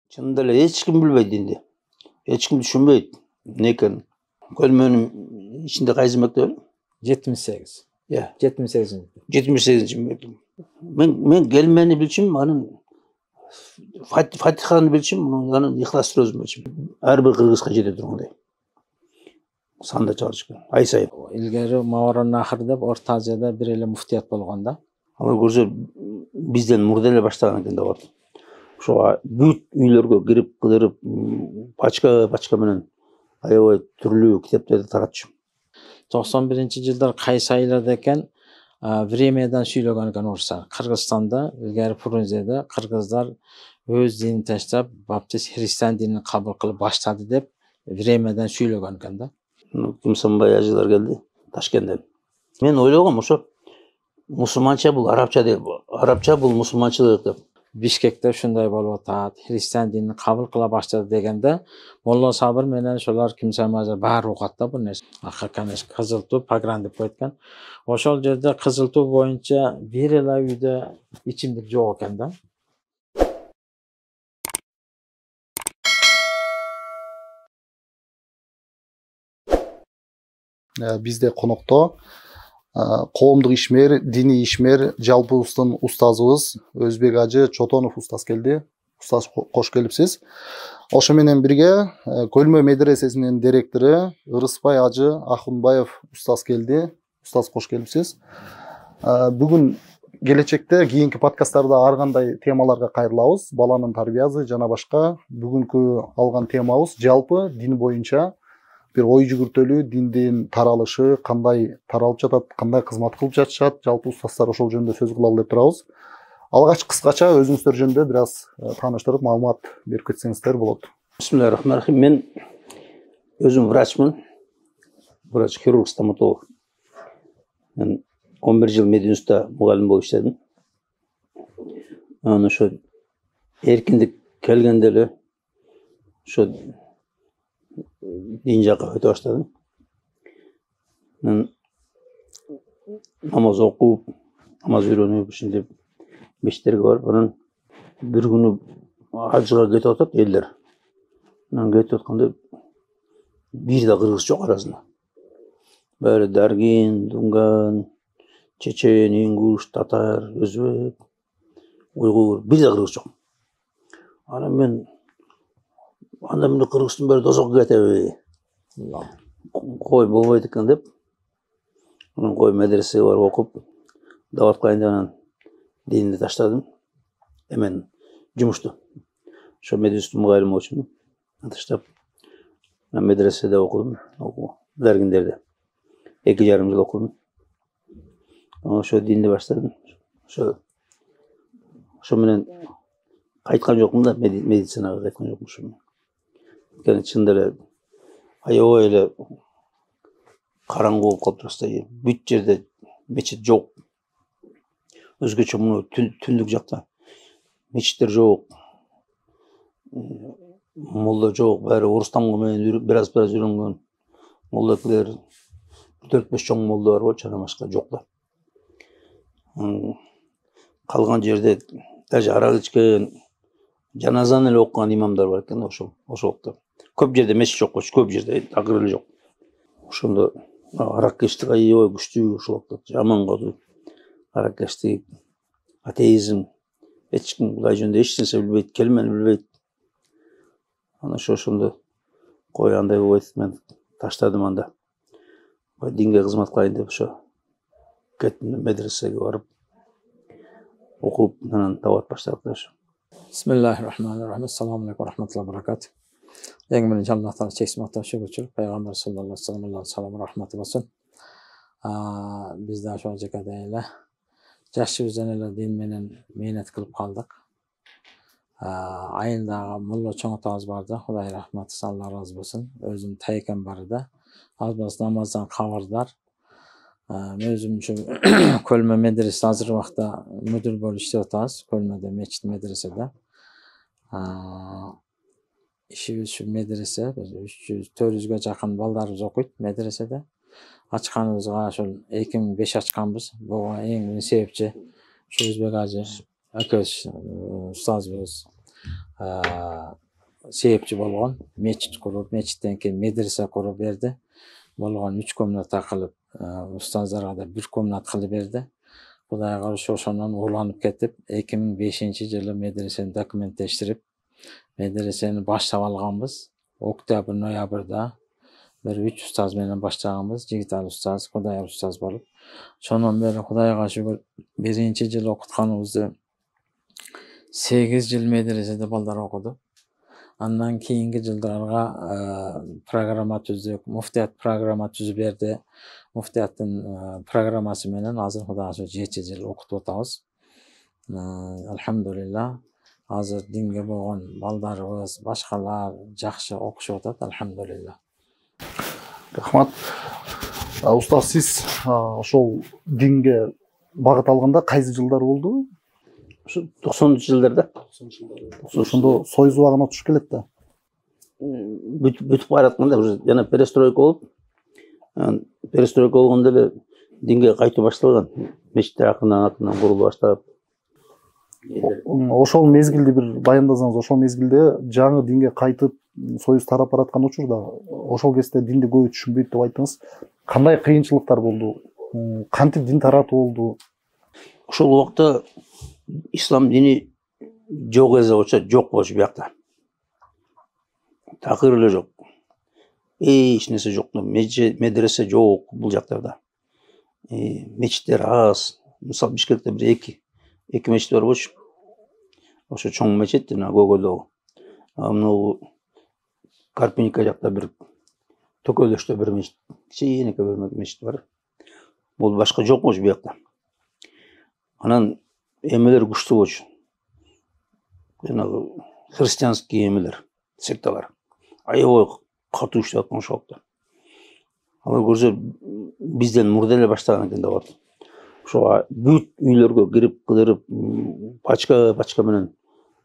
Çınında hiç kim bilmeydi indi. Hiç kim düşünmeydi. Ne ekeni. Kölmenin içinde kayzı mektebim. 78. Ya. 78. 78. Men gelmeni bilçim, anın Fatiha'nı bilçim, anın İhlas Sözüm bilçim. Her bir Kırgız'a jete turgандай. Sanda çalışkan. Ay sayın. İlgari Mavaron Nahır'da Orta Asya'da bir ele muftiyat bolganda. Ama görse bizden murdele başlagan eкен da var. Şu büyük üylerge girip kıdırıp paçka menen aябай türlü kitaptарды таратчым. 91-жылдар кайсы айларда экен времядан сүйлөгөн экен орустар. Кыргызстанда, илгери Фрунзеде кыргыздар өз динин таштап, баптист христиан динин кабыл кылып баштады деп времядан сүйлөгөн экен да. Кимсанбай ажылар келди Ташкенттен. Мен ойлогом ошо мусулманча бул арабча деп, арабча бул мусулманчылык деп. Бишкекте ушундай болуп атат. Христиан динин кабыл кыла баштады дегенде Молла Сабыр менен ошолор Кимсанбай ажы баары угат да бул нерсе. Акырканеш кызыл ту погран деп койткан. Ошол жерде кызыл ту боюнча бир эле үйдө ичимдик жок экен да. Бизде конокто коомдук ишмер, диний ишмер, жалпыбыздын устазыбыз Өзбек ажы Чотонов устаз келди. Устаз кош келипсиз. Ошо менен бирге Көлмө медресесинин директору Ырысбай ажы Ахунбаев устаз келди. Устаз кош келипсиз. Бүгүн келечекте кийинки подкасттарда ар кандай темаларга кайрылабыз. Баланын тарбиясы жана башка. Бүгүнкү алган темабыз жалпы дин боюнча bir ой жүгүртөлүү, диндин таралышы, кандай таралып жатат, кандай кызмат кылып жатышат, жалпы устаздар ошол жөнүндө сөз кылалы деп турабыз. Алгач кыскача өзүңүздөр жөнүндө бир аз тааныштырып, маалымат берип кетсеңиздер болот. Бисмиллахиррахманиррахим. Мен өзүм врачмын. Врач, хирург, стоматолог. Мен 11 жыл мединститутта мугалим болуп иштедим. Аны ошо эркиндик келгенде эле ошо din жакка өтө баштадым. Мен намаз окуп, намаз үйрөнүп, ушинтип мешіттерге барып, анан бир күнү ажыга кетип атат элдер. Анан кетип атканда бир да кыргыз жок арасында. Баары даргин, дунган, чечен, ингуш, татар, өзбек, уйгур, бир да кыргыз жок. Анан мен анда мына кыргыздын баары тозокко кетеби? Кой болбойт экен деп. Анан кой медресеге барып окуп, дават кылайын деп анан динди таштадым. Эмен жумушту. Ошо медресенин мугалими болчумун. Таштап, медреседе окудум. Даргиндерде 2,5 жыл окудум. Ошо динди баштадым. Ошо менен кайткан жокмун да, медицинага кайткан жокмун. Өйткені чынында эле аябай эле караңгы болуп калыптыр. Бүт жерде мечит жок. Өзгөчө муну түндүк жакта мечиттер жок. Молда жок, баары орустамга менен бир аз үйрөнгөн. Молдакилер 4-5 чоң молда бар болчу, анан башка жок да. Калган жерде даже арак ичкен, жаназаны эле окуган имамдар бар экен, ошол вакытта. Көп жерде мечит жок болчу, көп жерде акыры эле жок. Ошондо араккештик аябай күчтүү ошол вакытта. Жаман катуу. Араккештик, атеизм, эч ким Кудай жөнүндө эч нерсе билбейт, келмени билбейт. Анан ошондо кой андай болбойт, мен таштадым анда. Динге кызмат кылайын деп ошо кеттим медресеге барып окуп, анан дават баштадык да ошо. Bismillahirrahmanirrahim. Assalamu alaikum rahmetullahi barakatuh. Eң биринчи Аллахтан чексиз мактап шүгүрчүлүк, пайгамбар саллаллаху алейхи вассалам рахматы болсун. Биз да ошол жакада эле жашыбыздан эле дин менен мээнет кылып калдык. Айында мулла чоң атабыз бар да, Кудай рахматы кылсын, Алла ыраазы болсун. Өзүм тайкем бар да. Азбаз намаздан кабардар. Мен өзүм ушу Көлмө медресесинде азыр убакта мүдүр болуп иштеп атабыз. Көлмөдө мечит медреседе. İşimiz şu medrese, 300-400'e жақын балдарыбыз окуйт медреседе. Ачканыбызга ошол 2005 ачканбыз. Буга эң себепчи ушу Өзбек ажы акыбыз устазыбыз. себепчи болгон. Мечит куруп, мечиттен кийин медресе куруп берди. Болгон 3 комната кылып, устаздарга да 1 комнат кылып берди. Кудайга калыш ошондон уланып кетип, 2005-жылы медресени документтештирип, медресени баштап алганбыз. Октябрь, ноябрда bir 3 устаз менен баштаганбыз. Жигитали устаз, Кудайыр устаз болуп. Ошондон бери Кудайга шүгүр 1-жыл окутканыбызды 8 жыл медреседе балдар окуду. Андан кийинки жылдарга программа түздүк. Муфтият программа түзүп берди. Муфтияттын программасы менен азыр Кудайга шүгүр 7 жыл окутуп атабыз. Алхамдулилла. Азыр динге болгон балдарыбыз, башкалар жакшы окушуп атат, алхамдулилла. Рахмат. Устаз, сиз ошол динге багыт алганда кайсы жылдар болду? Ушу 90-жылдарда. Ошондо союз убагына туш келет да. Бүтүп баратканда уже жана перестройка болуп, перестройка болгондо эле динге кайтуу башталган. Мечиттер акырынан курулуп баштап. Ошол мезгилди бир баяндасаңыз, ошол мезгилде жаңы динге кайтып союз тарап бараткан учурда ошол кезде динди көбү түшүнбөйт деп айттыңыз. Кандай кыйынчылыктар болду? Кантип дин таратуу болду? Ошол убакта ислам дини жок болчу, жок болчу биякта. Такыр эле жок. Эч нерсе жок. Медресе жок бул жактарда. Мечиттер аз. Мисалы Бишкекте бир эки мечит бар болчу. Ошо чоң мечит жана Көгөлдөгү. Мына Карпинка жакта бир Төкөлдөштө бир мечит, кичинекей бир мечит бар. Бул башка жок болчу биякта. Анан эмелер күчтүү болчу. Жанагы христианский эмелер, секталар. Аябай катуу иштеп аткан ошол убакта. Алар көрсө бизден мурда эле баштаган экен деп атат. Ошо бүт үйлөргө кирип, кыдырып, пачка менен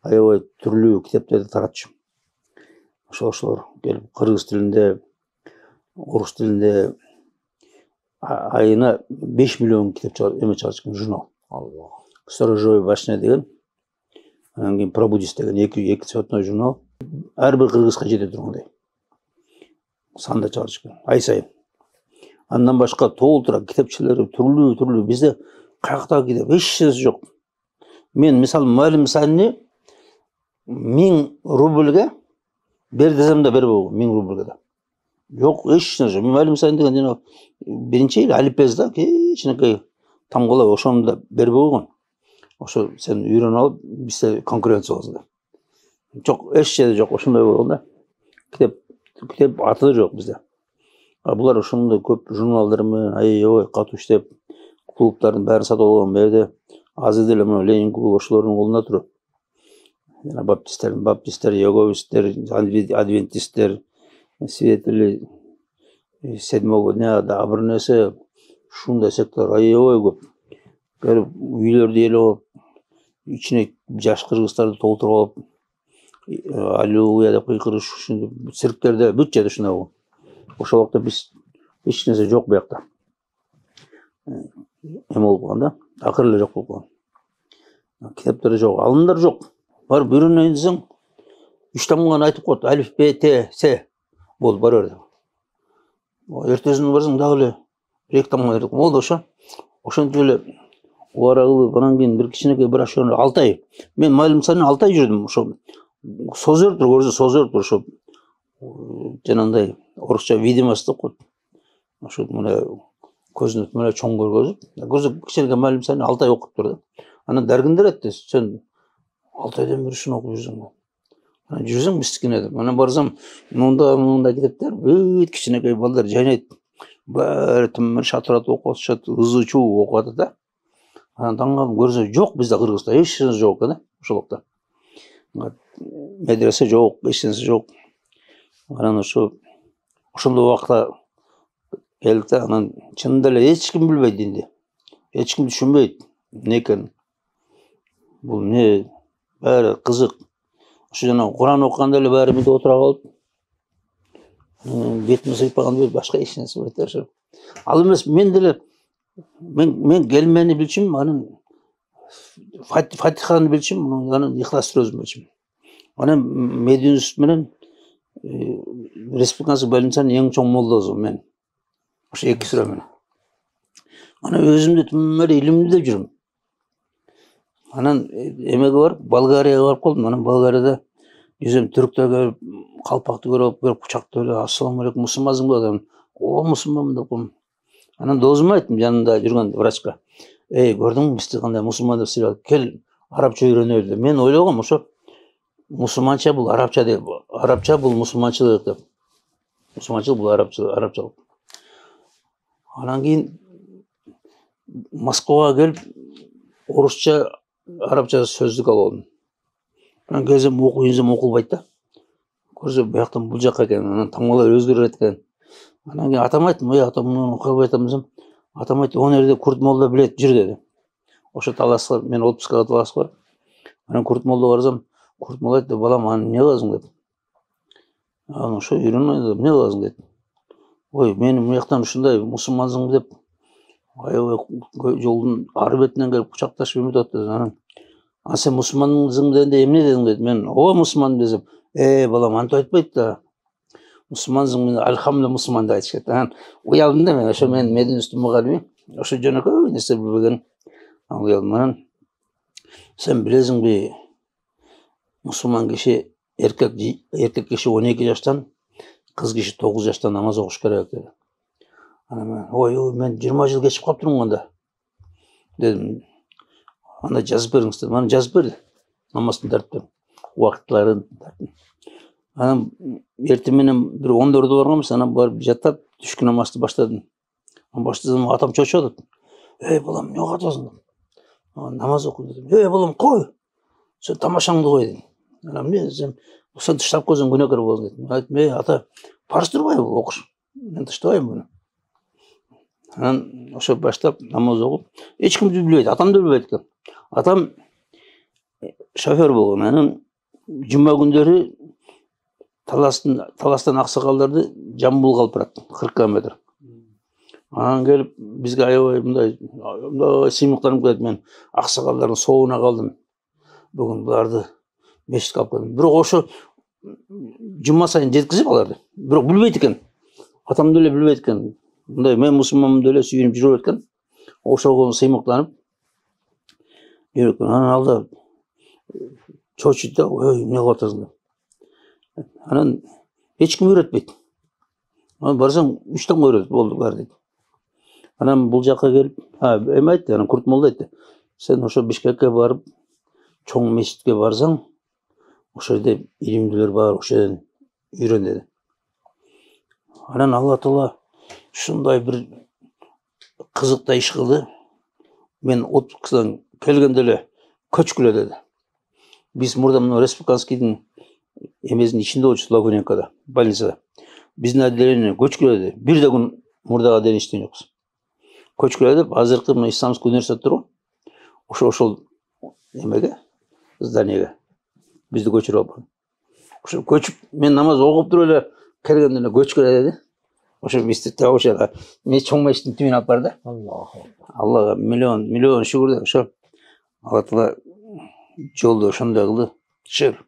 аябай түрлүү китептерди таратчу. Ошолор келип кыргыз тилинде, орус тилинде айына 5 миллион китеп чыгарышкан журнал. Сторожевой башня деген, анан кийин Пробудис деген эки цветной журнал. Ар бир кыргызга жете тургандай. Санда чыгарышкан, ай сайын. Андан башка толтура китепчелери түрлүү бизде каяктагы китеп эч нерсе жок. Мен мисалы Муалим Сани 1000 рубльге бер десем да бербей койгон, 1000 рубльге да. Жок, эч нерсе. Муалим Сани деген жана биринчи алипезда кичинекей тамгалап ошону да бербей койгон. Ошо сен үйрөнүп алып, бизде конкуренция болсун деп. Жок, эч жерде жок, ошондой болгон да. Китеп аты жок бизде. Булар ошондой көп журналдар менен аябай катуу иштеп, клубдардын баарын сатып алган. Берде азыр деле мына Ленин клубу ошолордун колунда турат. Жана баптисттер, йоговисттер, адвентисттер, свидетели седьмого дня, да бир нерсе ушундай секталар аябай көп. Келип үйлөрдү ээлеп алып, ичине жаш кыргыздарды толтуруп алып, аллилуйя деп кыйкырыш, ушундай цирктерде бүт жерде ушундай болгон. Ошол убакта биз эч нерсе жок биякта. Эме болуп калган да, акыр эле жок болуп калган. Китептер жок, алымдар жок. Барып үйрөнөйүн десең, 3 тамганы айтып коет, алиф, б, т, с. Болду, бара бер. Эртесинде барсаң дагы эле 2 тамганы айтып, болду ошо. Ошентип эле убара кылып, анан кийин бир кичинекей бир ошо 6 ай. Мен Муалим Сани 6 ай жүрдүм, ошо созерт көрсө созерт ошо жанагындай орусча видимость деп коет. Ошо мына көзүнө мына чоң көргөзүп, көзү кичинекей Муалим Сани 6 ай окуп турду. Анан даргиндер айтты, сен 6 айдан бери ушуну окуп жүрсүң. Анан жүрсөң мистикине деп. Анан барсам, мында китептер, бүт кичинекей балдар жайнайт. Баары тым шатырат окуп атышат, ызы-чуу окуп атат да. Анан таң калып көрсө жок бизде Кыргызда эч нерсе жок экен да, ошол убакта. Медресе жок, эч нерсе жок. Анан ошондой убакта келдик да, анан чынында эле эч ким билбейт динди. Эч ким түшүнбөйт эмне экенин. Бул эмне, баары кызык. Ошо жана Куран окуганда эле баары мынтип отура калып, бетиме сыйпаганда башка эч нерсе болбойт ошо. Ал эмес, мен деле мен келмени билчүмүн, анан Фатиханы билчүмүн, анан Ихлас сүрөсүн билчүмүн. Анан Медиа институт менен республикасы больницанын эң чоң молдосу мен. Ошо эки сүрө менен. Анан өзүмдү тым эле илимди деп жүрүм. Анан эмеге барып, Болгарияга барып калдым. Анан Болгарияда жүзөм түрктөргө калпакты көрүп, кучактап эле ассалам алейкум, мусулмансың ба дедим. О, мусулманмын деп коем. Анан досума айттым, жанында жүргөн врачка. Көрдүңбү бизди кандай мусулман деп сыйлады. Кел, арабча үйрөнөлү деп. Мен ойлогом ошо мусулманча бул арабча деп. Арабча бул мусулманчылык деп. Мусулманчылык бул арабчалык. Анан кийин Москвага келип, орусча, арабча сөздүк алып алдым. Анан келсем окуйсам окулбайт да. Көрсөм бияктан бул жакка экен, анан таңбалар өзгөрөт экен. Анан кийин атама айттым, атам муну окуй албай атам десем, атам айтты, он жерде Курт молда билет, жүр деди. Ошо таласка мен отпускага таласка барып, анан Курт молдого барсам, Курт молда айтты, балам, аны эмне кыласың деп. Анан ошо үйрөнөйүн деп, эмне кыласың деди. Ой, мени мuyактан ушундай мусулмансың деп, аябай жолдун ар бетинен келип кучакташып эметип атты. Анан сен мусулмансың дегенде эмне дедің деди. Мен ооба мусулман десем, балам, антип айтпайт да. Мусулмансың, мен альхамдулилла мусулман деп айтышат. Анан уялдым да мен, ошо мен Медиа институт мугалими, ошо жөнөкөй нерсе билбеген. Уялдым. Анан сен билесиңби, мусулман киши эркек киши 12 жаштан, кыз киши 9 жаштан намаз окуш керек деди. Анан мен, мен 20 жыл кечип калыптырмын анда дедим. Анда жазып бериңиз дедим. Анан жазып берди. Намаздын тартиптен, убакыттарын тартиптен. Анан эртең менен бир 14-дө барганбыз, анан барып жаттап түшкү намазды баштадым. Анан баштасам атам чочуп атат. Балам, эмне окуп атасың деп. Намаз окуй дедим. Балам, кой. Сен тамашаңды кой дедим. Анан эмне десем, сен тыштап койсоң күнөөкөр болосуң дедим. Айттым, ата, парыз турбайбы окуш? Мен тыштабайм муну. Анан ошо баштап намаз окуп, эч ким билбейт, атам да билбейт экен. Атам шофер болгон. Анан жума күндөрү таластан аксакалдарды Жамбылга алып барат, 40 километр. Анан келип бизге аябай мындай сыймыктанып келет. Мен аксакалдардын соогуна калдым. Бүгүн буларды мешитке алып келдим. Бирок ошо жума сайын жеткизип аларды. Бирок билбейт экен. Атам деле билбейт экен. Мындай мен мусулманмын деле сүйүнүп жүрөт экен. Ошого сыймыктанып жүрөт экен. Анан алда чочуйт да, эмне кылып атасың деп. Анан эч ким үйрөтпөйт. Анан барсаң 3 таңга үйрөтөт, болду баары дейт. Анан бул жакка келип, эме айтты, анан Курт молда айтты. Сен ошо Бишкекке барып, чоң мечитке барсаң, ошо жерде илимдүүлөр бар, ошо жерден үйрөн деди. Анан Алла Таала ушундай бир кызыктай иш кылды. Мен отпускадан келгенде эле көчкүлө деди. Биз мурда мына республиканскийдин эмесинин ичинде болчу, Логуненкода, больницада. Биздин отделение көчкүлө деди. Бир да күн мурдага дейин иштеген жокпуз. Көчкүлө деп, азыркы мына Исламский университет турбу? Ошол эмеге, зданиеге бизди көчүрүп алып. Ошо көчүп, мен намаз окуп туруп эле келгенде эле көчкүлө деди. Ошо бизди ошо мен чоң мешиттин түбүнө алып барды. Аллага миллион шүгүр деп. Ошо Алла Таала жолду ошондой кылды. Шүгүр.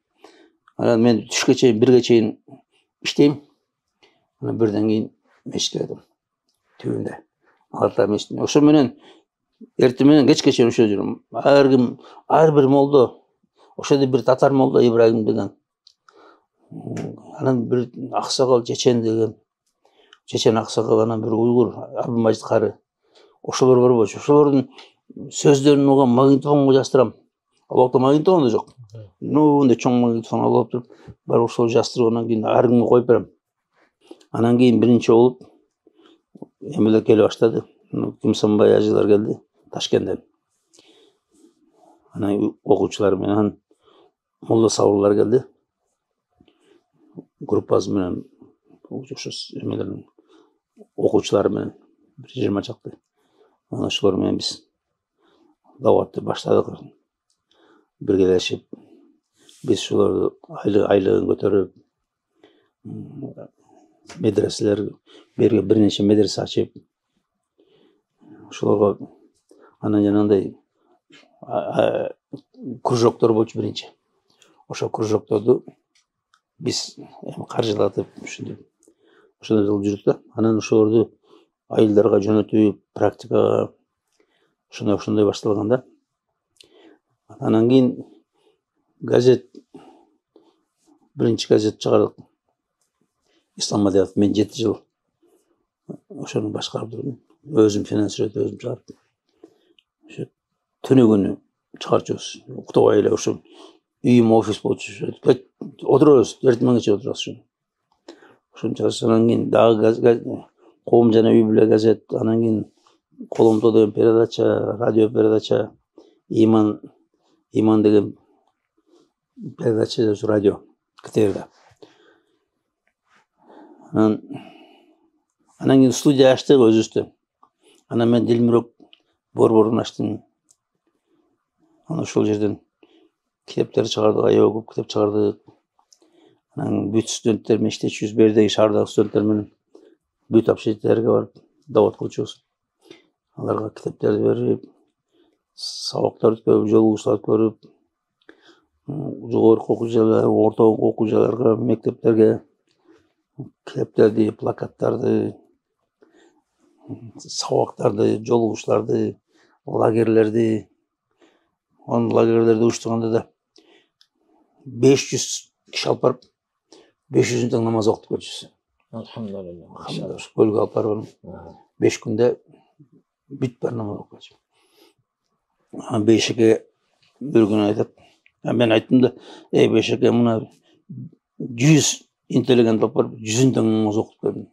Анан мен түшкө чейин, 1ге чейин иштейм. Анан бирден кийин мешитке кеттим. Түбүндө. Алла Таала мешитин. Ошо менен эртең менен кечке чейин ошо жүрөм. Ар бир молдо, ошода бир татар молдо Ибрагим деген. Анан бир аксакал Чечен деген. Чечен аксакал, анан бир уйгур Абдулмажит кары. Ошолор бар болчу. Ошолордун сөздөрүн угам, магнитофонго жаздырам. Ал убакта магнитофон да жок. Мындай чоң магнитофон алып туруп, бар ошол жаздырып, анан кийин ар кимге коюп берем. Анан кийин биринчи болуп эмелер келе баштады. Кимсанбай ажылар келди Ташкенттен. Анан окуучулар менен молдо сабырлар келди. Группасы менен ошо эмелердин окуучулары менен 20 чакты. Анан ошолор менен биз даватты баштадык. Биргелешип, биз ошолорду айлыгын көтөрүп, медреселер берген, бир нече медресе ачып, ошолорго анан жанагындай кружоктор болчу биринчи. ошо кружокторду биз каржылатып ушинтип ошондой кылып жүрдүк да. Анан ошолорду айылдарга жөнөтүп, практикага ошондой башталган да. Анан кийин газет, биринчи газет чыгардык. Ислам адабият. Мен 7 жыл ошону башкарып турдум. Өзүм финансировать өзүм чыгарып. Ошо түнөгүнү чыгарчубуз. Уктабай эле ошо үйүм офис болчу. Отурабыз, эртеңгиче отурабыз. Ошону чыгарып анан кийин дагы коом жана үй бүлө газет, анан кийин коломто деген передача, радио передача, иман деген передача радио КТРда. Анан кийин студия ачтык өзүбүздө. Анан мен Дилмирок борборун ачтым. Анан ошол жерден китептер чыгардык, аябай көп китеп чыгардык. Анан бүт студенттер менен иштечүбүз, бердеги шаардагы студенттер менен бүт общежитиелерге барып дават кылчубуз. Аларга китептерди берип, сабактар өткөрүп, жолугушуулар өткөрүп, жогорку окуу жайлар, орто окуу жайларга, мектептерге китептерди, плакаттарды, сабактарды, жолугушууларды, лагерлерди, лагерлерди уюштурганда да 500 киши алып барып, 500 тең намаз окутуп келчүбүз. Алхамдулилlah. Көлгө алып барып, 5 күндө бүт бар намаз окуп келчүбүз. Бейшеке bir gün айтат. Ben ayttым да, Бейшеке мына 100 интеллигент алып барып, 100 тең намаз окуп келдим.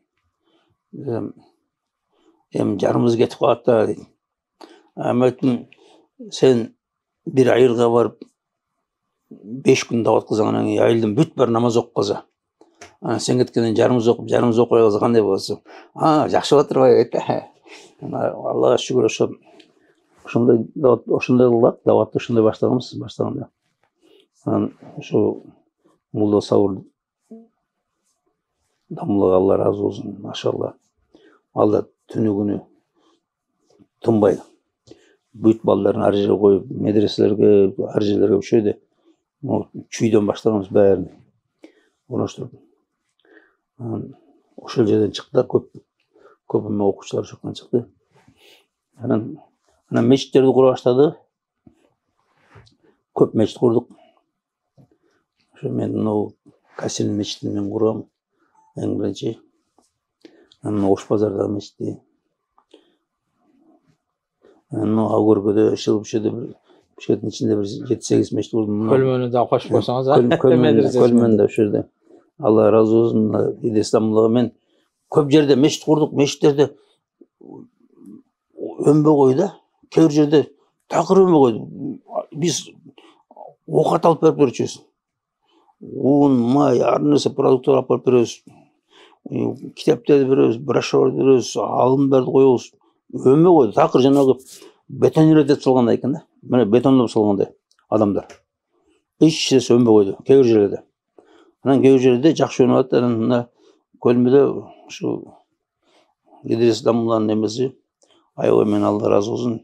Жарымыз кетип калат да дейт. Мен айттым, сен bir айылга барып 5 күн дават кылсаң, анан айылдын бүт бар намаз окуп калса, анан сен кеткенден жарымыз окуй калса кандай болот? Жакшы болот турбайбы дейт. Аллага шүгүр ошондой кылдык, даватты ошондой баштаганда. Анан ошо Мулла Сабыр Дамлыга Алла разы болсун, машалла. Ал да түнү күнү тынбай бүт балдарын ар жерге коюп, медреселерге, ар жерлерге ошо жерде чүйдөн баштаганбыз баарын орноштуруп. Ошол жерден чыкты да, көп эме окуучулар ошол жактан чыкты. Анан мечиттерди кура баштады. Көп мечит курдук. Ошо мен мынау Касин мечитин мен кургам, эң биринчи. Анан Ош базардагы мечитти. Анан Агөргөдө, Шылбышыда Бишкектин ичинде 7-8 мечит курдум. Көлмөнү да кошуп койсоңуз, Көлмөн да ошо жерде. Алла разы болсун, Исламдагы мен көп жерде мечит курдук, мечиттерде өнбөй койду да. Кээ бир жерде такыр өнбөй койду. Биз оокат алып берип берчүбүз. Un, май, ар нерсе продукттар алып берип беребиз. Китептерди беребиз, брошюраларды беребиз, алымдарды коебуз. Өнбөй койду. Такыр жанагы бетонировать этип салгандай экен да. Мына бетондоп салгандай адамдар. Эч нерсе өнбөй койду. Кээ бир жерлерде. Анан кээ бир жерде жакшы өнүп атты. Анан мына Көлмөдө ушу Идрис Дамулланын эмеси, аябай мен Алла разы болсун,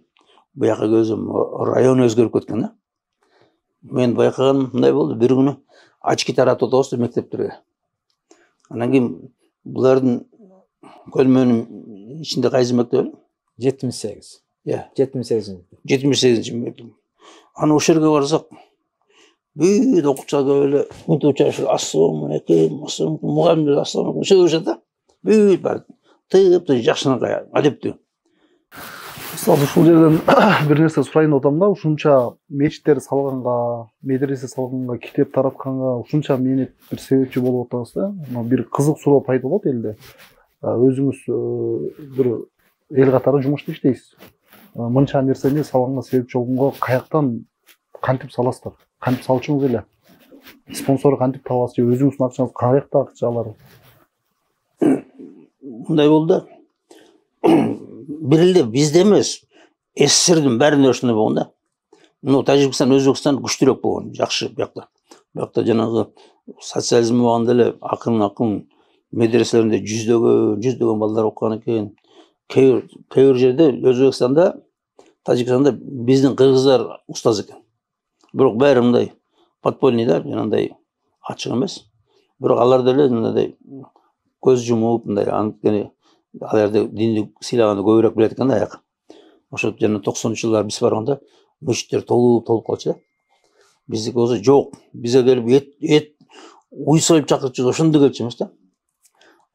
буяка көзүм район өзгөрүп кеткен да. Мен байкаганым мындай болду, бир күнү очки таратып атабыз мектептерге. Анан кийин булардын Көлмөнүн ичинде кайсы мектеп? 78. 78-чи мектеп. Анан ошол жерге барсак, бүт окуучулар көп эле мынтип ассалам алейкум, мугалимдер ассалам алейкум сөйлөшөт да. Бүт бар. Тыптый жакшынакай, адептүү. Ушул жерден бир нерсе сурайын деп атам да, ушунча мечиттер салганга, медресе салганга, китеп таратканга ушунча мени бир себепчи болуп атабыз да. Бир кызык суроо пайда болот элде. Өзүңүз бир эл катары жумушта иштейсиз. Мынча нерсени салганга себепчи болгонго каяктан кантип саласыздар? Кантип салчуңуз эле? Спонсор кантип табасыз же өзүңүздүн акчаңыз каякта акчалар? Мындай болду да. Бир эле бизде эмес, СССРдин баарында ошондой болгон да. Мына Тажикстан, Өзбекстан күчтүүрөөк болгон, жакшы бuyakта. Бuyakта жанагы социализм убагында эле акын медреселеринде жүздөгөн балдар окуган экен. Кээ бир жерде Өзбекстанда, Тажикстанда биздин кыргыздар устаз экен. Бирок баары мындай подпольный да, мынандай ачык эмес. Бирок алар деле мындай көз жумуп мындай анткени аларды динди сыйлаганды көбүрөөк билет экен да аяк. Ошо жана 90-жылдар биз барганда мешиттер толуп калчу да. Биздики болсо жок. Бизге келип эт уй союп чакырчу ошондо келчү эмес да.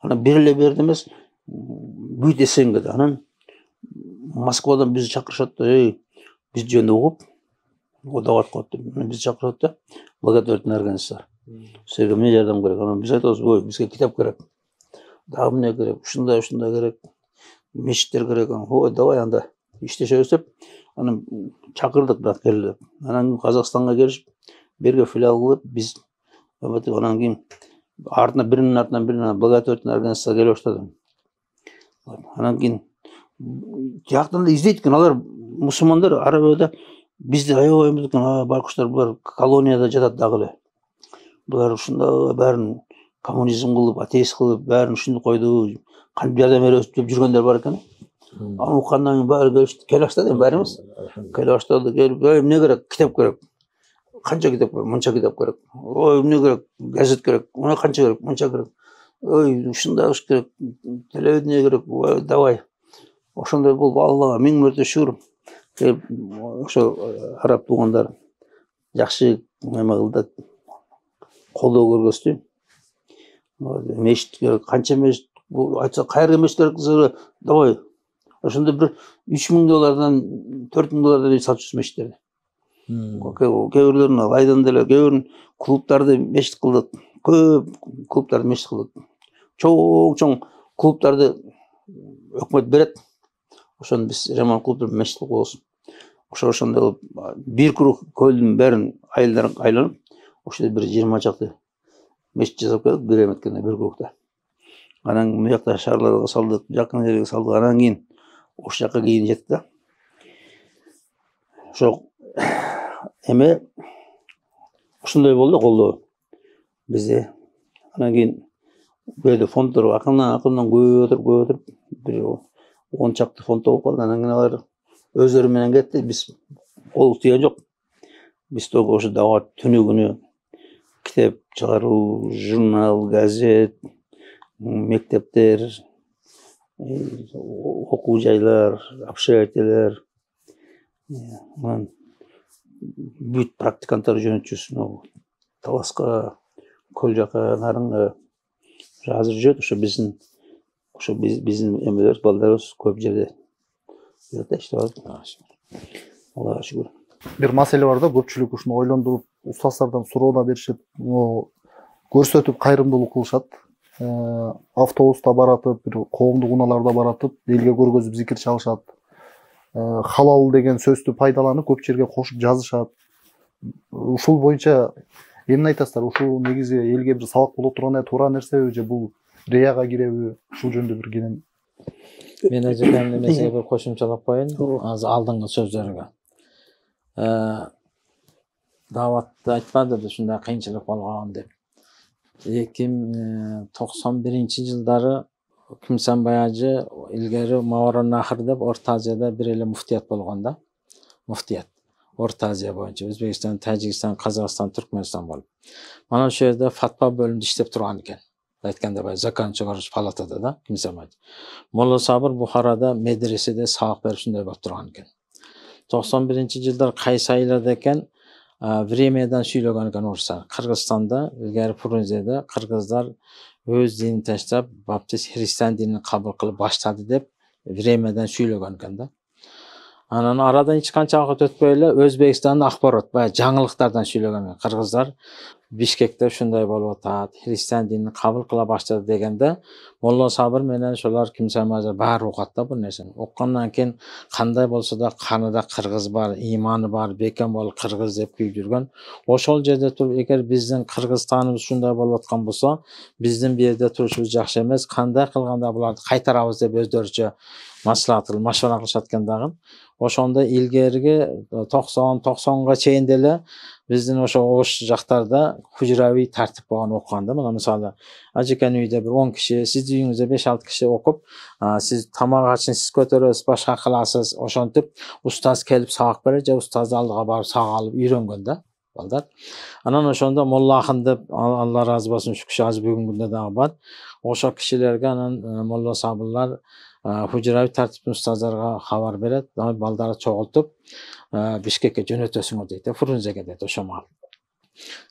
Анан бериле берди эмес. Бүт эсенгеде. Анан Москвадан бизди чакырышат да, биз жөнүндө угуп, дават коет деп. Бизди чакырышат да, благотворительный организация. Сизге эмне жардам керек? Анан биз айтабыз, ой, бизге китап керек. Дагы эмне керек? Ушундай керек. Мешиттер керек. Ой, давай анда иштешебиз деп. Анан чакырдык да келди. Анан Казакстанга келишип, берге филиал кылып, биз анан кийин birinin артынан birine благотворительный организация келе баштады. Анан кийин жактан да издейт экен алар мусулмандар Арабияда бизди аябай эмес экен, байкуштар булар колонияда жатат дагы эле. Булар ушунда баарын коммунизм кылып, атеист кылып, баарын ушинтип койду, кантип жардам беребиз деп жүргөндөр бар экен. Аны уккандан кийин баары келе баштады, баары эмес. Келе баштады, келип, эмне керек? Китап керек. Канча китап керек? Мынча китап керек. Ой, эмне керек? Газет керек. Мына канча керек? Мынча керек. Ой, ушундай иш керек. Телевидение керек. Ой, давай. Ошондой болуп Аллага миң мөртө шүгүр. Ошо араб туугандар жакшы эме кылды. Колдоо көргөздү. Мешит керек, канча мешит, айтса кайерге мешит керек, давай. Ошондо бир $3000 $4000 сатчубуз мешиттерди. Көбүрлөрүн айдан деле, көбүрүн клубдарды мешит кылдык. Көп клубдарды мешит кылдык. Чоң клубдарды өкмөт берет. Ошону биз ремонт клубду мешит кылып коебуз. Ошондой бир круг көлдүн бәрін айланып, ошода бир 20 чакты мешит жасап келдик, бир эметкенде бир кругда. Анан муякта шаарларга салдык, жакын жерге салдык. Анан кийин ошол жака кийин жеттик да. Ошо эме ушундай болду колдоо бизде. Анан кийин бөйдө фонддор акырынан көбөйтүп бир 10 чакты фонд болуп калды. Анан кийин алар өздөрү менен кетти. Биз кол тийген жок. Биз только ошо дават түнү күнү китеп чыгаруу, журнал, газет, мектептер, окуу жайлар, общежитиелер, бүт практиканттар жөнөтчүбүз. Таласка, көл жака, нарынга азыр жүрөт. Ошо биздин эмелер, балдарыбыз көп жерде жүрөт, иштеп атат. Аллага шүгүр. Бир маселе бар да, көпчүлүк ушуну ойлондуруп, устаздардан суроо беришип, көрсөтүп кайрымдуулук кылышат. Автобуста баратып, бир коомдук унааларда баратып, элге көргөзүп зикир чалышат. Халал деген сөздү пайдаланып, көп жерге кошуп жазышат. Ушул боюнча эмне айтасыздар? Ушул негизи элге бир сабак боло турган туура нерсеби же бул рияга киреби? Ушул жөнүндө бир кенен. Мен эжекемди месеге бир кошумчалап коеюн, азыр алдыңкы сөздөрүгө. Даватты айтпадыбы ушундай кыйынчылык болгон деп. 91-жылдары Кимсанбай ажы илгери Мавараннахр деп Орто Азияда бир эле муфтият болгон да. Муфтият. Орто Азия боюнча Өзбекстан, Тажикстан, Казакстан, Түркмөнстан болуп. Mana şu yerде фатва бөлүмүндө иштеп турган экен. Айтканда бай закон чыгарууч палатада да Кимсанбай. Молла Сабыр Бухарада медреседе сабак берип ушундай болуп турган экен. 91-жылдар кайсы айларда экен? Времядан сүйлөгөн экен орустар. Кыргызстанда, илгери Фрунзеде кыргыздар өз динин таштап, баптист христиан динин кабыл кылып баштады деп Времядан сүйлөгөн экен да. Анан арадан эч канча убакыт өтпөй эле Өзбекстандын акбарат, баягы жаңылыктардан сүйлөгөн. Кыргыздар Бишкекте ушундай болуп атат, христиан динин кабыл кыла баштады дегенде, Молла Сабыр менен ошолор Кимсанбай баары угат да бул нерсени. Уккандан кийин кандай болсо да каныда кыргыз бар, иманы бар, бекем болуп кыргыз деп күйүп жүргөн. Ошол жерде туруп, эгер биздин Кыргызстаныбыз ушундай болуп аткан болсо, биздин бу жерде турушубуз жакшы эмес, кандай кылганда буларды кайтарабыз деп өздөрүчө маслихат кылып, машвара кылышат экен дагы. Ошондо илгерги 90-90га чейин деле биздин ошо ош жактарда хужравий тартип болгон окуганда, мына мисалы ажекенин үйдө бир 10 киши, сиздин үйүңүздө 5-6 киши окуп, сиз тамак ачын сиз көтөрөсүз, башка кыласыз, ошентип устаз келип сабак берет же устазды алдыга барып сабак алып үйрөнгөн да. балдар. Анан ошондо молла акын деп Алла разы болсун, ушу киши азыр бүгүнкү күндө дагы бар. Ошо кишилерге анан молла сабырлар хужурави тартиптин устаздарга кабар берет, балдарды чогултуп Бишкекке жөнөтөсүңөр дейт, Фрунзеге дейт ошо маал.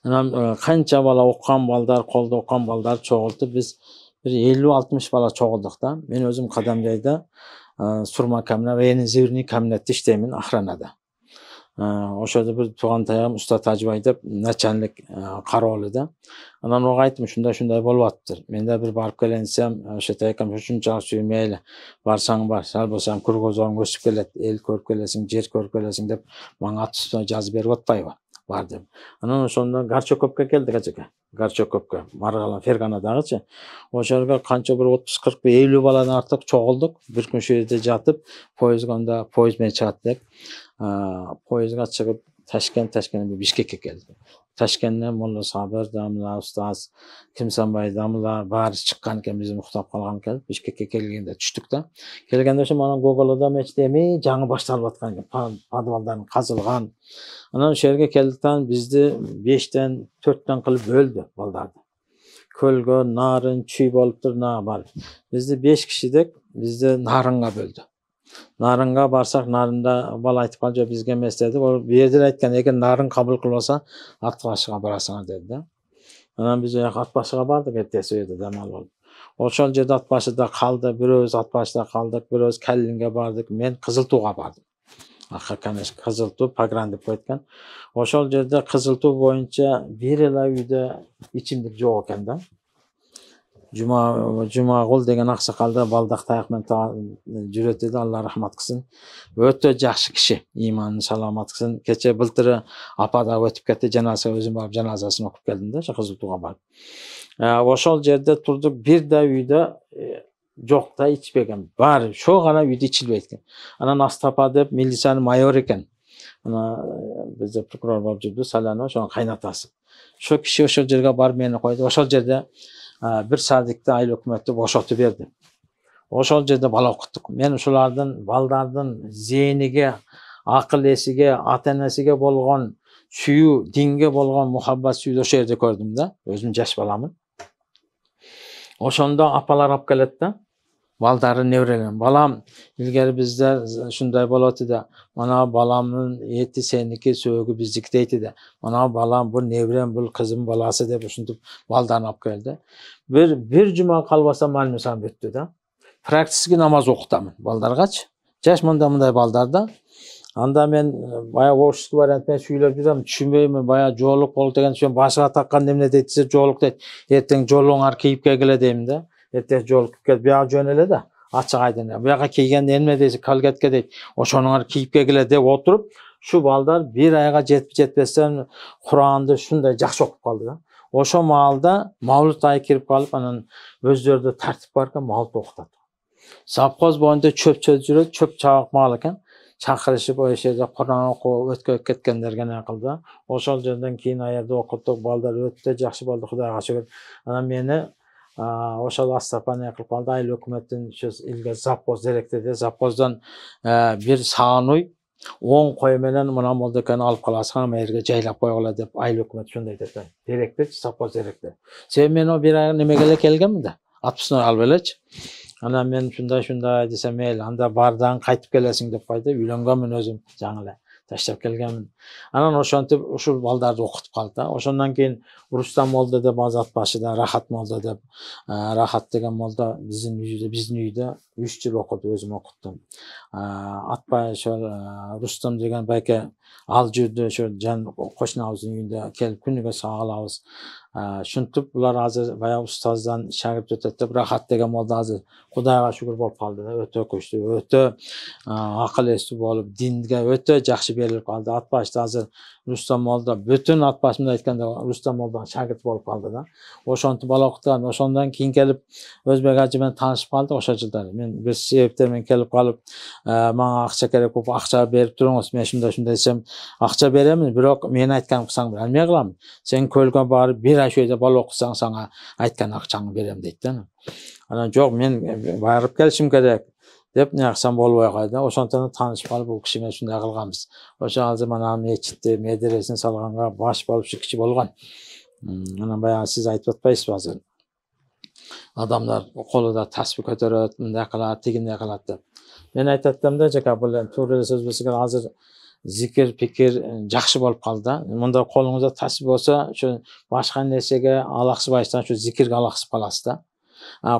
Анан канча бала оккан балдар, колдо оккан балдар чогултуп биз bir 50-60 bala çoğulduk da. Ben özüm Kadamjayda Surma Kamina ve Yeni Zivrini Kaminet'te işleyimin ahranada. Oşada bir tuğan tayam Usta Tacbay dep načanlik Karoğlu'da. Anan oğa aytım şunday bolwattır. Men de bir barıp kelensem oşa taykam şunçalık suymayla barsaң bar, sal bolsam kurgozorun ösüp kelet, el körüp kelesin, jer körüp kelesin dep maňa at üstüne жазып berip atpayby. Var dep. Anan oşonda Garçokovga keldik ajaka. Garçokovga, Margalan Ferganadagычы. Oşo yerge kança bir 30-40 50 baladan artyk çoğulduk. Bir gün şu yerde jatıp poyizgonda poyiz men çattık. Poyizga çıkıp Taşkent'e bir Bişkek'e geldik. Taşkent'ten Molla Sabir damla, Ustaz Kimsanbay damla bari çıkkan iken bizi muhtap kalgan iken Bişkek'e kelgende düştük da. Kelgende şu mana Google'da meçdemi жаңы başlanıp atkan iken padvalların kazılgan. Anan şu yerge keldikten bizdi 5'ten 4'ten kılıp böldü baldardı. Kölgö, narın, çüy boluptur, na bar. Bizdi 5 kişidik, bizdi narınga böldü. Narınga barsak, narında bala aytıp kalınca bizge emes dedi. O bir yerden aytkan, eger narın kabul kılsa at başıga barasыңар dedi. Anan biz at başıga bardık, ertesi öyle demal oldu. Oşol jerde at başıda kaldı, biröz at başıda kaldık, biröz Kellinge bardık, men Kızıltuğ'a bardım. Hakikaten Kızıltuğ, Pagran dep koytkan. Oşol jerde Kızıltuğ boyunca bir ela uyda içimlik jok eken da. Jumagul degen aksakalda baldak tayakmen jüret edi, Allah rahmat kılsın. Ötö jakşı kişi, imanı salamat kılsın. Keçe былтыры apada ötüp ketdi, janazага özüm barıp janazaсын okup keldim de, Kızıltuğ'a barıp. Oşol jerde turduk, bir de uyda jok da içpegen. Bar, şo gana uyda içilbeytken. Anan Astapa dep milisiyanın mayor eken. Ana bizde prokuror bolup жүрдү, Salano, şonun kaynatası. Şo kişi oşol jerge barıp meni koydu. Oşol jerde bir sadikte ayıl hükümeti boşaltı verdi. Oşol jerde bala okuttuk. Men uşulardan, baldardın zeynige, akıl esige, ata-enesiga bolgon suyu, dinge bolgon muhabbat suyu oşo yerde gördüm da. Özüm jaş balamın. Oşonda apalar ap kelet da. Baldары nevrelen. Balam ilgari bizler şunday bolotdu da. Mana balamın eti seniki, söğü bizdiki deyti de. Mana balam bu nevren, bu kızım balası dep uşuntup baldarını ap keldi. Bir cuma kalbasa malmisam büttü da. Praktiski namaz okutamın baldargaç. Jaş mınday baldarda. Anda men baya oşusku variant men süylep жүрөм, түшүнбөймүн, бая жоолук болуп деген сөйм башыга таккан эмне дейтсе жоолук дейт. Эртең жолуңар кийип келгиле дейм да. Эртең жоолук кийип келип бияга жөн эле да. Ачык айдын. Бияга кийгенде эмне дейсиң, калгетке дейт. Ошонуңар кийип келгиле деп отуруп, şu балдар bir ayga жетпестен Куранды шундай жакшы окуп калды да. Ошо маалда Мавлут айы кирип калып, анан өздөрүдө тартип бар экен, Мавлут окутат. Сапкоз боюнда чөп жүрөт, чөп чабак маал экен. Çakırışıp o şeyde Kur'an oku ötkö ketkenlerge ne kıldı. Oşol жерден кийин ayarda okuttuk, balдар ötte jakşı boldu, Kudayga şükür. Ana meni oşol Astapa ne kılıp kaldı, ayıl hökümetin şu ilge Zappoz direkte de. Zappozdan bir sağanuy 10 koy menen mına moldeken alıp kalasın ama erge jaylap koygula dep ayıl hökümet şunday dedi. Direkte, Zappoz direkte. Sen men o bir ay nemegele kelgenmi de? 60'ını al beleç. Ana men şunday desem meyli, anda bardan kaytıp kelesiň dep koydu. Üýlengenmin özüm жаңы taşlap kelgenmin. Anan oşontup uşul baldardy okutup kaldı da. Oşondan keyin Rustam molda dep Azat başyda, Rahat molda dep. Rahat degen molda biziň üýde 3 ýyl okudy, özüm okutdum. Atpay şol Rustam degen belki al жүрdü, şol jan koşnabyzyň üýünde kelip күнүгө sagılabys. Şuntup bular hazır baya ustazdan şagirt ötetip Rahat degen molda hazır Kudayga şükür bolup kaldı da, ötö köçtü, ötö akıl esti bolup, dinge ötö jakşı berilip kaldı. Atbaşda hazır Rustam molda, bütün atbaşımda aytkanda Rustam molda şagirt bolup kaldı da. Oşontup bala okutgan, oşondan keyin kelip Özbek Hacı bilen tanışıp kaldı oşo жылдары. Men bir sebepler men kelip kalıp maňa akça kerek bolup akça berip turuňuz. Men şunday desem akça beremin, birok men aytgan kılsaň bilmey kalam. Sen kölge barıp bir ay şöyle bal okusaň saňa aytgan akçaňy berem deyt da. Anan jok, men barıp gelişim kerek. деп неқсам болбой калды. Ошондон таанышып алып бул киши менен ушундай кылганбыз. Ошо азыр мана мечитти, медресени салганга баш болуп ушу киши болгон. Анан баягы сиз айтып атпайсызбы азыр? Адамдар колунда таспih көтөрөт, мындай кылат, тигиндей кылат деп. Мен айтаттым да, жака бул туура эле сөз болсо керек, азыр зикир, пикир жакшы болуп калды да. Мында колуңузда таспih болсо, ошо башка нерсеге алаксыбайсыздан ошо зикирге алаксып каласыз да.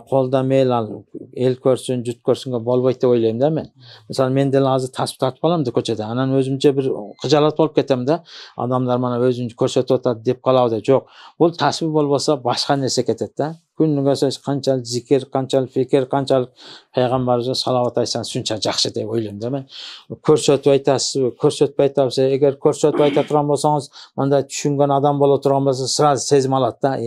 Колда мейл ал, эл көрсүн, жут көрсүнгө болбойт деп ойлойм да мен. Мисалы мен деле азыр таспih тартып калам да көчөдө. Анан өзүмчө бир кыжалат болуп кетем да. Адамдар мана өзүн көрсөтүп атат деп калабы деп. Жок. Бул таспih болбосо башка нерсе кетет да. Күнүгө канчалык зикир, канчалык фикир, канчалык пайгамбарыбызга салават айтсаңыз шунча жакшы деп ойлойм да мен. Көрсөтүп айтасызбы, көрсөтпөй атабыз. Эгер көрсөтүп айта турган болсоңуз, мындай түшүнгөн адам боло турган болсо, сразу сезим алат да.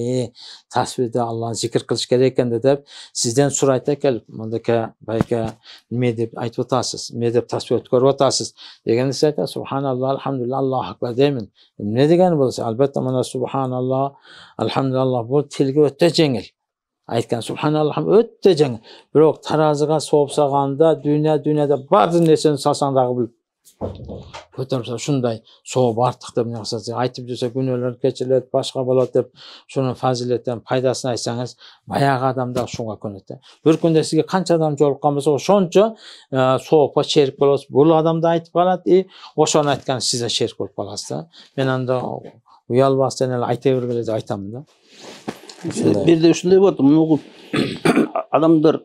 Таспihде Алланы зикир кылыш керек экен деп сизден сурайт экен. Мындайка байка неме деп айтып атасыз, эмне деп таспih өткөрүп атасыз дегенде сиз айтасыз, субханалла, алхамдулилла, Аллаху акбар деймин. Эмне дегени болсо, албетте мына субханалла, алхамдулилла бул тилге өтө жеңил. Айткан субханалла өтө жеңил. Бирок таразыга сооп салганда дүйнөдө баардык нерсени салсаң дагы бул көтөрүп ушундай сооп артык деп нерсе айтып жүрсө күнөөлөр кечирилет, башка болот деп шунун фазилеттен пайдасын айтсаңыз, баягы адам да ушуга көнөт. Bir күндө сизге канча адам жолуккан болсо, ошончо соопко шерик болосуз. Бул адам да айтып калат, ошону айткан сиз да шерик болуп каласыз да. Мен анда уялбастан эле айта бергиле деп айтам да. Бир де ушундай болот. Муну адамдар,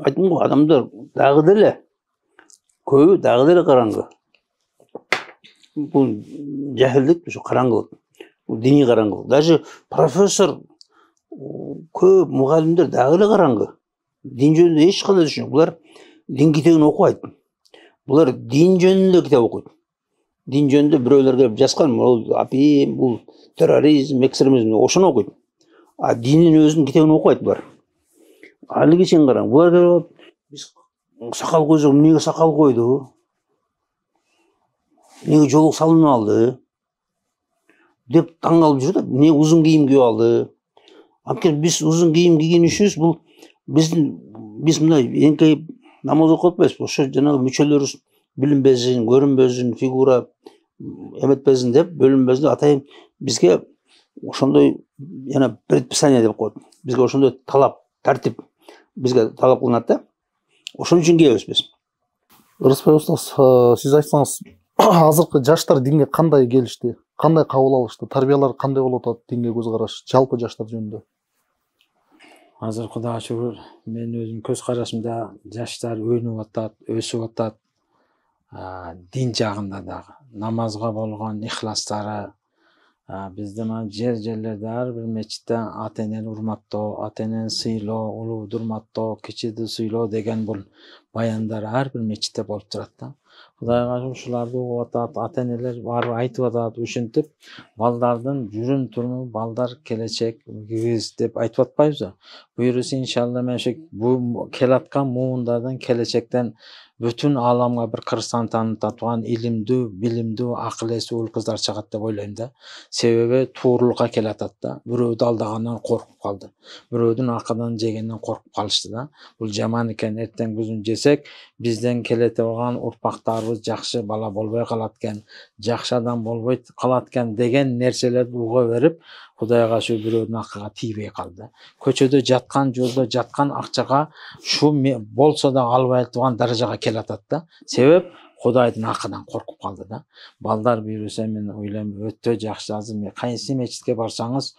айттым го, адамдар дагы деле көбү дагы деле караңгы. Бул жахилдик, ушу караңгылык. Бул диний караңгылык. Даже профессор, көп мугалимдер дагы эле караңгы. Дин жөнүндө эч кандай түшүнүк. Булар дин китебин окубайт. Булар дин жөнүндө китеп окуйт. Дин жөнүндө бирөөлөр келип жазган, бул апиим, бул терроризм, экстремизм, ошону окуйт. А динин өзүнүн китебин окубайт булар. Али кечен караң, булар келип биз сакал койсок, эмнеге сакал койду? Эмнеге жолук салынып алды? Деп таң калып жүрүп, эмне узун кийим кийип алды? Анткени биз узун кийим кийген үчүнбүз, бул биз мындай эңкейип намаз окуп атпайбызбы? Ошо жанагы мүчөлөрүбүз билинбесин, көрүнбөсүн, фигура эметпесин деп, бөлүнбөсүн атайын бизге ошондой жана предписание деп коет. Бизге ошондой талап, тартип бизге талап кылынат да. Ошон үчүн кийебиз биз. Рыспай устаз, сиз айтсаңыз, азыркы жаштар динге кандай келишти? Кандай кабыл алышты? Тарбиялар кандай болуп атат динге көз караш? Жалпы жаштар жөнүндө. Азыр Кудайга шүгүр, мен өзүм көз карашымда жаштар өнүп атат, өсүп атат. Дин жагында дагы намазга болгон ихластары, бизде мына жерлерде ар бир мечитте ата энени урматтоо, ата энени сыйлоо, улууду урматтоо, кичиди сыйлоо деген бул баяндар ар бир мечитте болуп турат да. Кудайга ушуларды угуп атат, ата энелер баары айтып атат, ушинтип балдардын жүрүм туруму, балдар келечегибиз деп айтып атпайбызбы? Буюрса иншалла мен ошо бул келаткан муундардан келечектен бүтүн ааламга бир Кыргызстан тааныта турган илимдүү, билимдүү, акыл эси уул кыздар чыгат деп ойлойм да. Себеби туурулукка келатат да. Бирөөдү алдагандан коркуп калды. Бирөөдүн акыдан жегенден коркуп калышты да. Бул жаман экен, эртең бизин жесек, бизден келе турган урпактарыбыз жакшы бала болбой калат экен, жакшы адам болбой калат экен деген нерселерди уга берип, Кудайга шу бирөөдүн акыга тийбей калды. Көчөдө жаткан, жолдо жаткан акчага шу болсо да албай турган даражага келатат да. Себеп Кудайдын акыдан коркуп калды да. Балдар буюрса мен ойлойм өтө жакшы. Азыр кайсы мечитке барсаңыз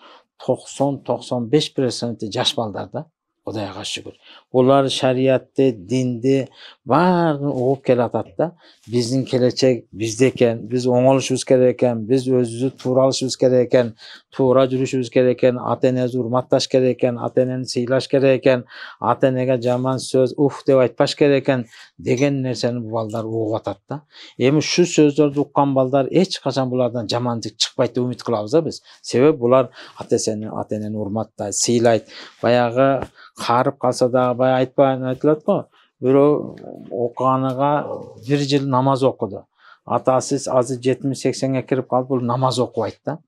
90-95% жаш балдар да. Кудайга шүгүр. Булар шариятты, динди баарын угуп келатат да. Биздин келечек бизде экен, биз оңолушубуз керек экен, биз өзүбүздү туура алышыбыз керек экен, туура жүрүшүбүз керек экен, ата энебизди урматташ керек экен, ата энени сыйлаш керек экен, ата энеге жаман сөз уф деп айтпаш керек экен деген нерсени бул балдар угуп атат да. Эми шу сөздөрдү уккан балдар эч качан булардан жамандык чыкпайт деп үмүт кылабыз да биз. Себеп булар ата энени урматтайт, сыйлайт. Баягы карып калса да баягы айтылат го, бирөө окуганыга 1 жыл намаз окуду. атасы азыр 70-80-ге кирип калып бул намаз окубайт да.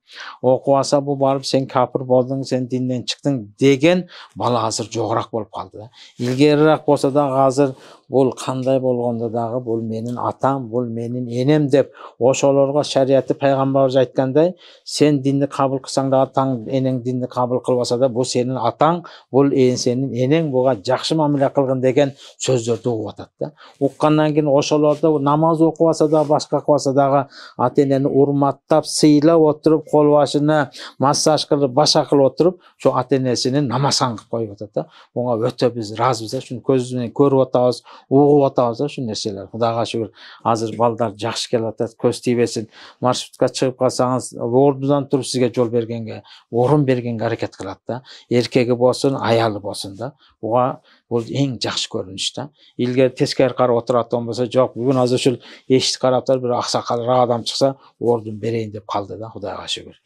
Окуп алса бул барып сен капыр болдуң, сен динден чыктың деген бала азыр жогорак болуп калды да. Илгерирээк болсо да азыр бул кандай болгондо дагы бул менин атам, бул менин энем деп ошолорго шариятты пайгамбарыбыз айткандай, сен динди кабыл кылсаң да атаң, энең динди кабыл кылбаса да бул сенин атаң, бул сенин энең, буга жакшы мамиле кылгын деген сөздөрдү угуп атат да. Уккандан кийин ошолордо намаз окубаса да башка кылбаса дагы ата-энени урматтап, сыйлап отуруп, кол башына массаж кылып, баша кылып отуруп, ошо ата-энесинин намазын кылып коюп атат да. Буга өтө биз ыраазыбыз да. Шуну көзүбүз менен көрүп атабыз, угуп атабыз да ушул нерселер. Кудайга шүгүр, азыр балдар жакшы келип атат, көз тийбесин. Маршрутка чыгып калсаңыз, ордудан туруп сизге жол бергенге, орун бергенге аракет кылат да. Эркеги болсун, аялы болсун да. Буга бул эң жакшы көрүнүш да. Илгери тескери карап отурат болсо, жок, бүгүн азыр ушул эшикти караптар бир аксакалраак адам чыкса, ордун берейин деп калды да, Кудайга шүгүр.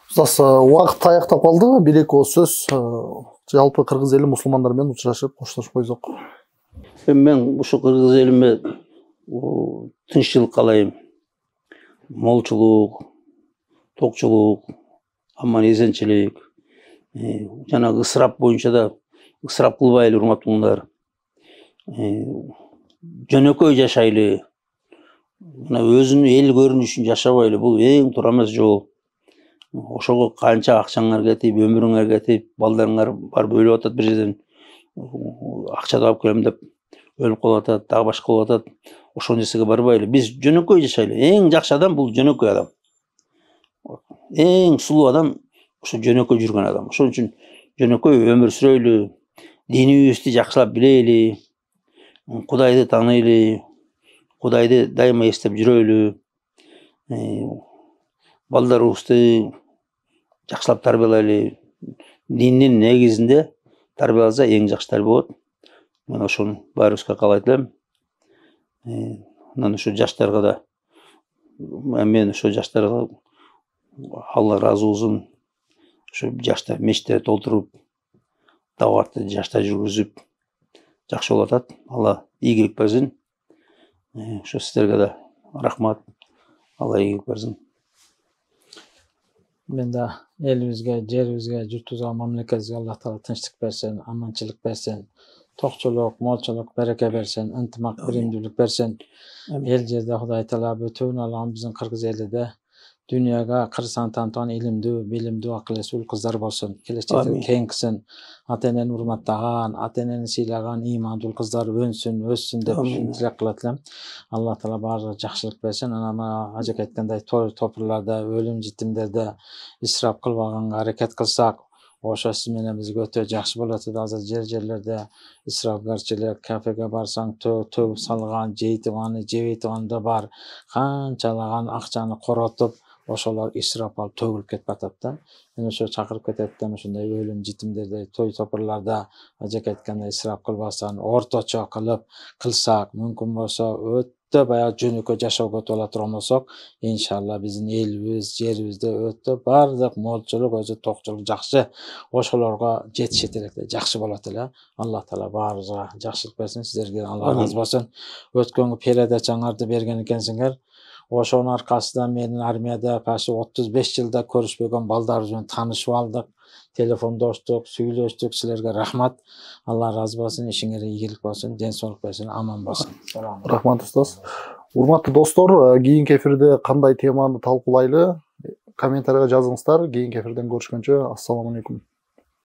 Устаз, убакыт аяктап калды. Бир-эки ооз сөз жалпы кыргыз эли мусулмандар менен учурашып коштошуп койсок. Мен ушу кыргыз элиме тынччылык каалайм. Молчулук, токчулук, аман эсенчилик. Жанагы ысырап боюнча да ысырап кылбайлы, урматтуулар. Жөнөкөй жашайлы. Мына өзүнүн эл көрүнүшүн жашабайлы. Бул эң туура эмес жол. Ошого канча акчаңар кетип, өмүрүңөр кетип, балдарыңар барып өлүп атат бир жерден. Акча таап келем деп өлүп калып атат, дагы башка болуп атат. Ошол нерсеге барбайлы. Биз жөнөкөй жашайлы. Эң жакшы адам бул жөнөкөй адам. Эң сулуу адам ошо жөнөкөй жүргөн адам. Ошон үчүн жөнөкөй өмүр сүрөйлү, динибизди жакшылап билели, Кудайды тааныйлы, Кудайды дайыма эстеп жүрөйлү, балдарыбызды жакшылап тарбиялайлы. Диндин негизинде тарбияласа эң жакшы тарбия болот. Мен ошону баарыбызга каалайт элем. Анан ошо жаштарга да, мен ошо жаштарга Алла ыраазы болсун. Ошо жаштар мечиттерди толтуруп, даватты жаштар жүргүзүп, жакшы болуп атат. Алла ийгилик берсин. Ошо сиздерге да рахмат. Алла ийгилик берсин. Мен да элибизге, жерибизге, журтубузга, мамлекетибизге Алла таала тынчтык берсин, аманчылык берсин, токчулук, молчулук, береке берсин, ынтымак, биримдүүлүк берсин. Эл жерде Кудай таала бүтүн алган биздин кыргыз элиде дүйнөгө кырсаң тантыган илимдүү, билимдүү, акыл эс уул кыздар болсун. Келечекте кең кылсын. Ата-энени урматтаган, ата-энени сыйлаган ыймандуу кыздар өнсүн, өссүн деп тилек кылат элем. Алла таала баарыга жакшылык берсин. Анан ажек айткандай той топурларда, өлүм житимдерде исрап кылбаганга аракет кылсак, ошо сиз менен бизге өтө жакшы болот. Азыр жерлерде исрапкерчилик, кафеге барсаң төгүп салган, жейтип аны, жебейтип да бар. Канчалаган акчаны коротуп, ошолор исрап алып төгүлүп кетип атат да. Мен ошо чакырып кетет да, ушундай өлүм житимдерде, той топурларда ажек айткандай исрап кылбастан, орточо кылып кылсак, мүмкүн болсо өтө баягы жөнөкөй жашоого өтүп ала турган болсок, иншалла биздин элибиз, жерибизде өтө баардык молчулук, өзү токчулук жакшы, ошолорго жетишет элек да, жакшы болот эле. Алла таала баарыбызга жакшылык берсин. Сиздерге Алла ыраазы болсун. Өткөнгү передачаңарды берген экенсиңер. Ошонун аркасында менин армияда почти 35 жылда көрүшпөгөн балдарыбыз менен таанышып алдык, телефондоштук, сүйлөштүк. Силерге рахмат. Алла ыраазы болсун, ишиңерге ийгилик болсун, ден соолук берсин, аман болсун. Рахмат устаз. Урматтуу достор, кийинки эфирде кандай теманы талкуулайлы? Комментарийга жазыңыздар. Кийинки эфирден көрүшкөнчө, ассаламу алейкум.